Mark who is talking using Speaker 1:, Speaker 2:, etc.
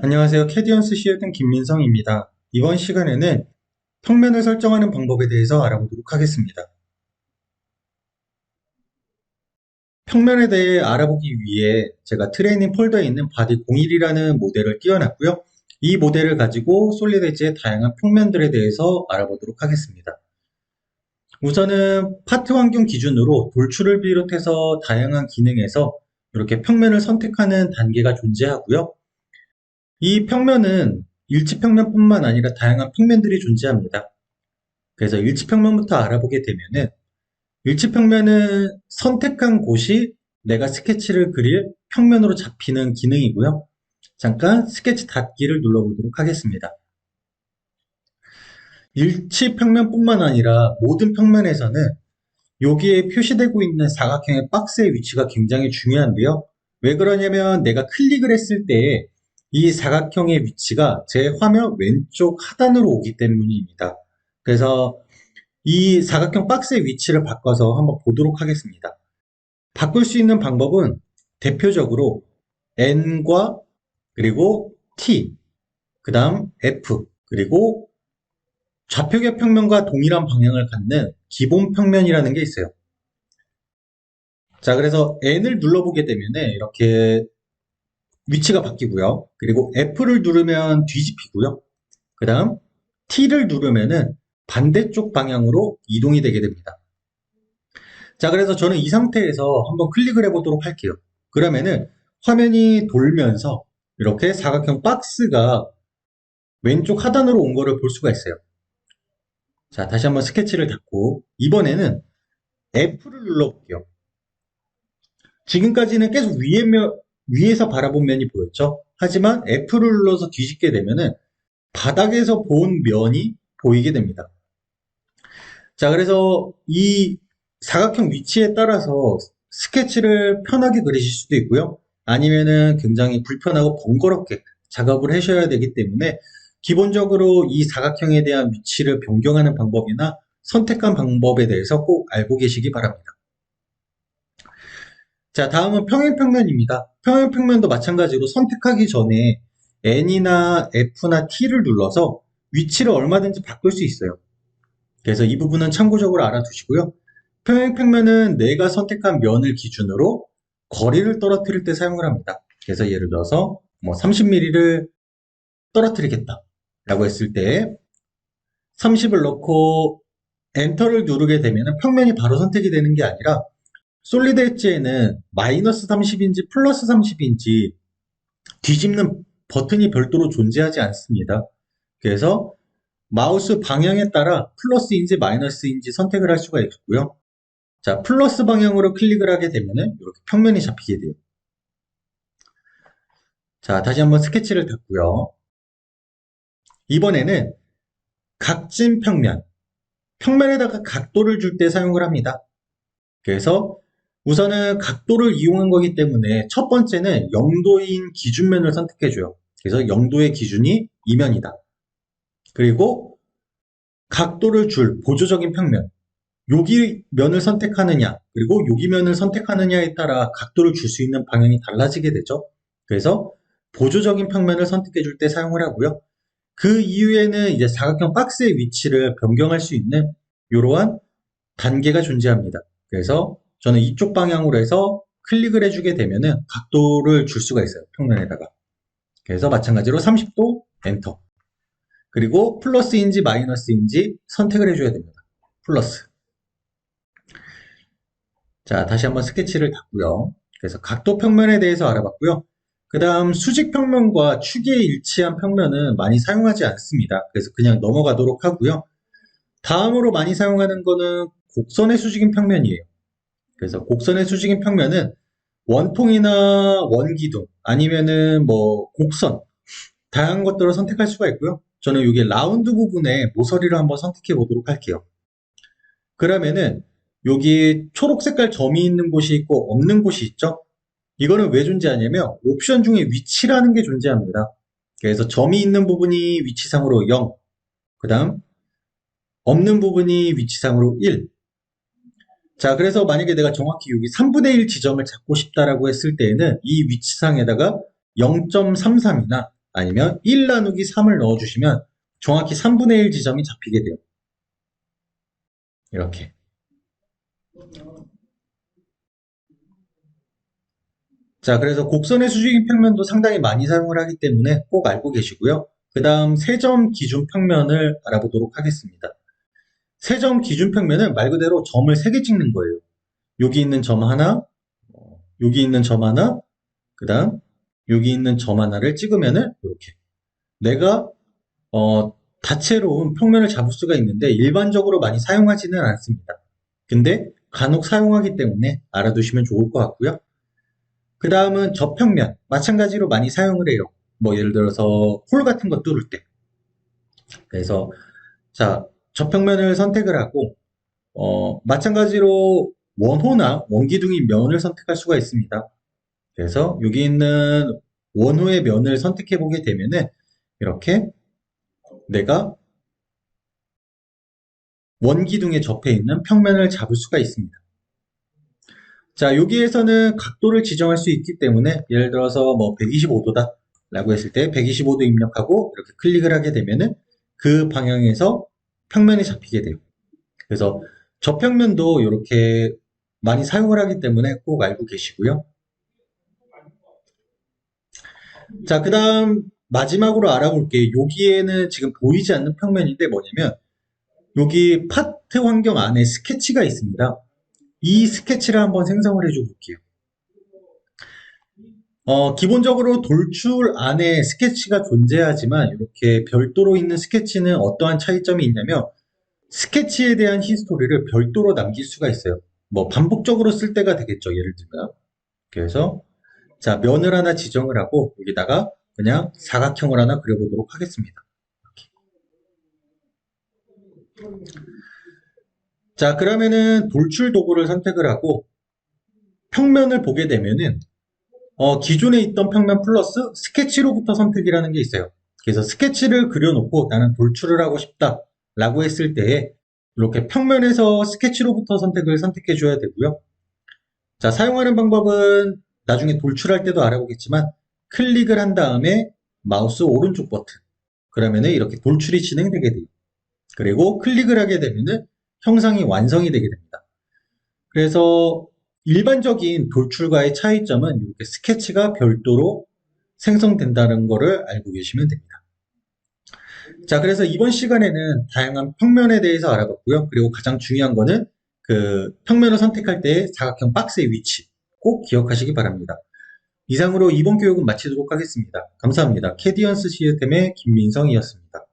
Speaker 1: 안녕하세요. 캐디언스 시에든 김민성입니다. 이번 시간에는 평면을 설정하는 방법에 대해서 알아보도록 하겠습니다. 평면에 대해 알아보기 위해 제가 트레이닝 폴더에 있는 바디 01이라는 모델을 띄워놨고요. 이 모델을 가지고 솔리드 엣지의 다양한 평면들에 대해서 알아보도록 하겠습니다. 우선은 파트 환경 기준으로 돌출을 비롯해서 다양한 기능에서 이렇게 평면을 선택하는 단계가 존재하고요. 이 평면은 일치평면뿐만 아니라 다양한 평면들이 존재합니다. 그래서 일치평면부터 알아보게 되면은 일치평면은 선택한 곳이 내가 스케치를 그릴 평면으로 잡히는 기능이고요. 잠깐 스케치 닫기를 눌러보도록 하겠습니다. 일치평면뿐만 아니라 모든 평면에서는 여기에 표시되고 있는 사각형의 박스의 위치가 굉장히 중요한데요. 왜 그러냐면 내가 클릭을 했을 때 이 사각형의 위치가 제 화면 왼쪽 하단으로 오기 때문입니다. 그래서 이 사각형 박스의 위치를 바꿔서 한번 보도록 하겠습니다. 바꿀 수 있는 방법은 대표적으로 N과 그리고 T, 그 다음 F, 그리고 좌표계 평면과 동일한 방향을 갖는 기본 평면이라는 게 있어요. 자, 그래서 N을 눌러보게 되면 이렇게 위치가 바뀌고요. 그리고 F를 누르면 뒤집히고요. 그 다음 T를 누르면은 반대쪽 방향으로 이동이 되게 됩니다. 자, 그래서 저는 이 상태에서 한번 클릭을 해보도록 할게요. 그러면은 화면이 돌면서 이렇게 사각형 박스가 왼쪽 하단으로 온 거를 볼 수가 있어요. 자, 다시 한번 스케치를 닫고 이번에는 F를 눌러볼게요. 지금까지는 계속 위에서 바라본 면이 보였죠? 하지만 F를 눌러서 뒤집게 되면은 바닥에서 본 면이 보이게 됩니다. 자, 그래서 이 사각형 위치에 따라서 스케치를 편하게 그리실 수도 있고요. 아니면은 굉장히 불편하고 번거롭게 작업을 하셔야 되기 때문에 기본적으로 이 사각형에 대한 위치를 변경하는 방법이나 선택한 방법에 대해서 꼭 알고 계시기 바랍니다. 자, 다음은 평행평면입니다. 평행평면도 마찬가지로 선택하기 전에 N이나 F나 T를 눌러서 위치를 얼마든지 바꿀 수 있어요. 그래서 이 부분은 참고적으로 알아두시고요. 평행평면은 내가 선택한 면을 기준으로 거리를 떨어뜨릴 때 사용을 합니다. 그래서 예를 들어서 뭐 30mm를 떨어뜨리겠다 라고 했을 때 30을 넣고 엔터를 누르게 되면 평면이 바로 선택이 되는 게 아니라 솔리드 엣지에는 마이너스 30인지 플러스 30인지 뒤집는 버튼이 별도로 존재하지 않습니다. 그래서 마우스 방향에 따라 플러스인지 마이너스인지 선택을 할 수가 있고요. 자, 플러스 방향으로 클릭을 하게 되면은 이렇게 평면이 잡히게 돼요. 자, 다시 한번 스케치를 닫고요. 이번에는 각진 평면, 평면에다가 각도를 줄 때 사용을 합니다. 그래서 우선은 각도를 이용한 거기 때문에 첫 번째는 0도인 기준면을 선택해줘요. 그래서 0도의 기준이 이면이다. 그리고 각도를 줄 보조적인 평면, 여기 면을 선택하느냐, 그리고 여기 면을 선택하느냐에 따라 각도를 줄 수 있는 방향이 달라지게 되죠. 그래서 보조적인 평면을 선택해 줄 때 사용을 하고요. 그 이후에는 이제 사각형 박스의 위치를 변경할 수 있는 이러한 단계가 존재합니다. 그래서 저는 이쪽 방향으로 해서 클릭을 해주게 되면은 각도를 줄 수가 있어요. 평면에다가. 그래서 마찬가지로 30도 엔터. 그리고 플러스인지 마이너스인지 선택을 해줘야 됩니다. 플러스. 자, 다시 한번 스케치를 닫고요. 그래서 각도 평면에 대해서 알아봤고요. 그 다음 수직 평면과 축에 일치한 평면은 많이 사용하지 않습니다. 그래서 그냥 넘어가도록 하고요. 다음으로 많이 사용하는 거는 곡선의 수직인 평면이에요. 그래서 곡선의 수직인 평면은 원통이나 원기둥 아니면은 뭐 곡선 다양한 것들을 선택할 수가 있고요. 저는 여기 라운드 부분에 모서리를 한번 선택해 보도록 할게요. 그러면은 여기 초록 색깔 점이 있는 곳이 있고 없는 곳이 있죠? 이거는 왜 존재하냐면 옵션 중에 위치라는 게 존재합니다. 그래서 점이 있는 부분이 위치상으로 0, 그 다음 없는 부분이 위치상으로 1. 자, 그래서 만약에 내가 정확히 여기 3분의 1 지점을 잡고 싶다라고 했을 때에는 이 위치상에다가 0.33이나 아니면 1 나누기 3을 넣어주시면 정확히 3분의 1 지점이 잡히게 돼요. 이렇게. 자, 그래서 곡선의 수직인 평면도 상당히 많이 사용을 하기 때문에 꼭 알고 계시고요. 그 다음 세점 기준 평면을 알아보도록 하겠습니다. 세점 기준 평면은 말 그대로 점을 3개 찍는 거예요. 여기 있는 점 하나, 여기 있는 점 하나, 그 다음 여기 있는 점 하나를 찍으면은 이렇게 내가 다채로운 평면을 잡을 수가 있는데 일반적으로 많이 사용하지는 않습니다. 근데 간혹 사용하기 때문에 알아두시면 좋을 것 같고요. 그 다음은 저평면, 마찬가지로 많이 사용을 해요. 뭐 예를 들어서 홀 같은 거 뚫을 때. 그래서 자, 저평면을 선택을 하고 마찬가지로 원호나 원기둥인 면을 선택할 수가 있습니다. 그래서 여기 있는 원호의 면을 선택해 보게 되면은 이렇게 내가 원기둥에 접해 있는 평면을 잡을 수가 있습니다. 자, 여기에서는 각도를 지정할 수 있기 때문에 예를 들어서 뭐 125도다 라고 했을 때 125도 입력하고 이렇게 클릭을 하게 되면은 그 방향에서 평면이 잡히게 돼요. 그래서 저평면도 이렇게 많이 사용을 하기 때문에 꼭 알고 계시고요. 자, 그 다음 마지막으로 알아볼게요. 여기에는 지금 보이지 않는 평면인데 뭐냐면 여기 파트 환경 안에 스케치가 있습니다. 이 스케치를 한번 생성을 해줘 볼게요. 기본적으로 돌출 안에 스케치가 존재하지만 이렇게 별도로 있는 스케치는 어떠한 차이점이 있냐면 스케치에 대한 히스토리를 별도로 남길 수가 있어요. 뭐 반복적으로 쓸 때가 되겠죠. 예를 들면. 그래서 자, 면을 하나 지정을 하고 여기다가 그냥 사각형을 하나 그려보도록 하겠습니다. 자, 그러면은 돌출 도구를 선택을 하고 평면을 보게 되면은 기존에 있던 평면 플러스 스케치로부터 선택이라는 게 있어요. 그래서 스케치를 그려놓고 나는 돌출을 하고 싶다 라고 했을 때 이렇게 평면에서 스케치로부터 선택을 선택해 줘야 되고요. 자, 사용하는 방법은 나중에 돌출할 때도 알아보겠지만 클릭을 한 다음에 마우스 오른쪽 버튼 그러면은 이렇게 돌출이 진행되게 돼요. 그리고 클릭을 하게 되면은 형상이 완성이 되게 됩니다. 그래서 일반적인 돌출과의 차이점은 이렇게 스케치가 별도로 생성된다는 것을 알고 계시면 됩니다. 자, 그래서 이번 시간에는 다양한 평면에 대해서 알아봤고요. 그리고 가장 중요한 거는 그 평면을 선택할 때 사각형 박스의 위치 꼭 기억하시기 바랍니다. 이상으로 이번 교육은 마치도록 하겠습니다. 감사합니다. 캐디언스 시스템의 김민성이었습니다.